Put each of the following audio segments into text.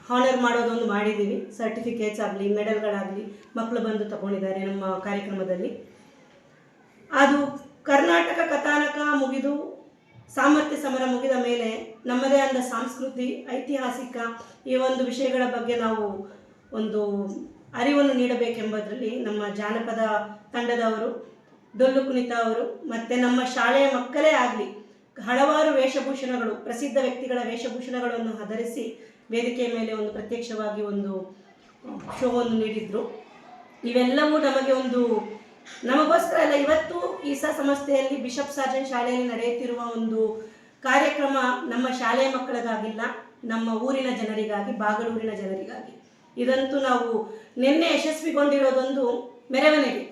Honour ಮಾಡೋದೊಂದು ಮಾಡಿದ್ದೀವಿ. Certificates ಆಗಲಿ, ಮೆಡಲ್ಗಳಾಗಲಿ ಮಕ್ಕಳು ಬಂದು ತಗೊಂಡಿದ್ದಾರೆ ನಮ್ಮ ಕಾರ್ಯಕ್ರಮದಲ್ಲಿ. ಅದು ಕರ್ನಾಟಕ ಕಥಾನಕ ಮುಗಿದು ಸಾಮರ್ಥ್ಯ ಸಮರ ಮುಗಿದ ಮೇಲೆ ನಮ್ಮದೇ ಆದ ಸಂಸ್ಕೃತಿ, ಐತಿಹಾಸಿಕ ಈ ಒಂದು ವಿಷಯಗಳ ಬಗ್ಗೆ ನಾವು ಒಂದು ಅರಿವನ್ನು ನೀಡಬೇಕೆಂಬುದರಲ್ಲಿ ನಮ್ಮ ಜಾನಪದ ತಂಡದವರು, ಡೊಳ್ಳು ಕುಣಿತ ಅವರು ಮತ್ತು ನಮ್ಮ ಶಾಲೆಯ ಮಕ್ಕಳೇ ಆಗಲಿ ಹಲವಾರು ವೇಷಭೂಷಣಗಳು, ಪ್ರಸಿದ್ಧ ವ್ಯಕ್ತಿಗಳ ವೇಷಭೂಷಣಗಳನ್ನು ಧರಿಸಿ ವೇದಿಕೆಯ ಮೇಲೆ ಒಂದು ಪ್ರತ್ಯಕ್ಷವಾಗಿ ಒಂದು ಶೋವನ್ನು ನೀಡಿದರು. ಇವೆಲ್ಲವೂ ನಮಗೆ ಒಂದು ನಮಗೋಸ್ಕರ ಅಲ್ಲ, ಇವತ್ತು ಈಸಾ ಸಂಸ್ಥೆಯಲ್ಲಿ ಬಿಷಪ್ ಸಾರ್ಜೆಂಟ್ ಶಾಲೆಯಲ್ಲಿ ನಡೆಯುತ್ತಿರುವ ಒಂದು ಕಾರ್ಯಕ್ರಮ ನಮ್ಮ ಶಾಲೆಯ ಮಕ್ಕಳಿಗಾಗಿಲ್ಲ, ನಮ್ಮ ಊರಿನ ಜನರಿಗಾಗಿ, ಬಾಗಲೂರಿನ ಜನರಿಗಾಗಿ. ಇದಂತೂ ನಾವು ನಿನ್ನೆ ಯಶಸ್ವಿಗೊಂಡಿರೋದೊಂದು ಮೆರವಣಿಗೆ.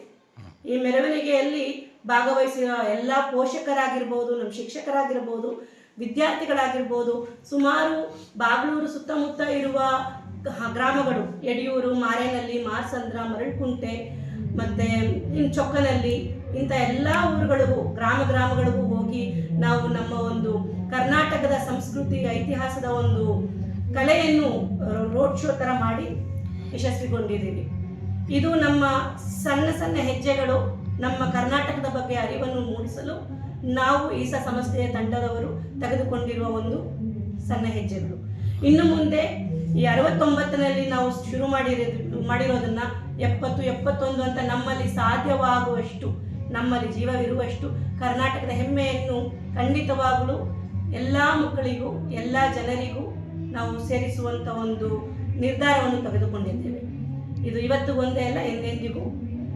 ಈ ಮೆರವಣಿಗೆಯಲ್ಲಿ ಭಾಗವಹಿಸಿರೋ ಎಲ್ಲ ಪೋಷಕರಾಗಿರ್ಬೋದು, ನಮ್ಮ ಶಿಕ್ಷಕರಾಗಿರ್ಬೋದು, ವಿದ್ಯಾರ್ಥಿಗಳಾಗಿರ್ಬೋದು, ಸುಮಾರು ಬಾಗಲೂರು ಸುತ್ತಮುತ್ತ ಇರುವ ಗ್ರಾಮಗಳು, ಯಡಿಯೂರು, ಮಾರೇನಹಳ್ಳಿ, ಮಾರ್ಸಂದ್ರ, ಮರಳುಕುಂಟೆ ಮತ್ತು ಚೊಕ್ಕನಹಳ್ಳಿ, ಇಂಥ ಎಲ್ಲ ಊರುಗಳಿಗೂ ಗ್ರಾಮಗಳಿಗೂ ಹೋಗಿ ನಾವು ನಮ್ಮ ಒಂದು ಕರ್ನಾಟಕದ ಸಂಸ್ಕೃತಿ, ಇತಿಹಾಸದ ಒಂದು ಕಲೆಯನ್ನು ರೋಡ್ ಶೋ ಥರ ಮಾಡಿ ಯಶಸ್ವಿಗೊಂಡಿದ್ದೀವಿ. ಇದು ನಮ್ಮ ಸಣ್ಣ ಸಣ್ಣ ಹೆಜ್ಜೆಗಳು, ನಮ್ಮ ಕರ್ನಾಟಕದ ಬಗ್ಗೆ ಅರಿವನ್ನು ಮೂಡಿಸಲು ನಾವು ಈಸಾ ಸಂಸ್ಥೆಯ ತಂಡದವರು ತೆಗೆದುಕೊಂಡಿರುವ ಒಂದು ಸಣ್ಣ ಹೆಜ್ಜೆಗಳು. ಇನ್ನು ಮುಂದೆ ಈ 69ರಲ್ಲಿ ನಾವು ಶುರು ಮಾಡಿರೋದನ್ನು 70, 71 ಅಂತ ನಮ್ಮಲ್ಲಿ ಸಾಧ್ಯವಾಗುವಷ್ಟು, ನಮ್ಮಲ್ಲಿ ಜೀವವಿರುವಷ್ಟು ಕರ್ನಾಟಕದ ಹೆಮ್ಮೆಯನ್ನು ಖಂಡಿತವಾಗಲೂ ಎಲ್ಲ ಮಕ್ಕಳಿಗೂ, ಎಲ್ಲ ಜನರಿಗೂ ನಾವು ಸೇರಿಸುವಂಥ ಒಂದು ನಿರ್ಧಾರವನ್ನು ತೆಗೆದುಕೊಂಡಿದ್ದೇವೆ. ಇದು ಇವತ್ತು ಒಂದೇ ಅಲ್ಲ, ಎಂದೆಂದಿಗೂ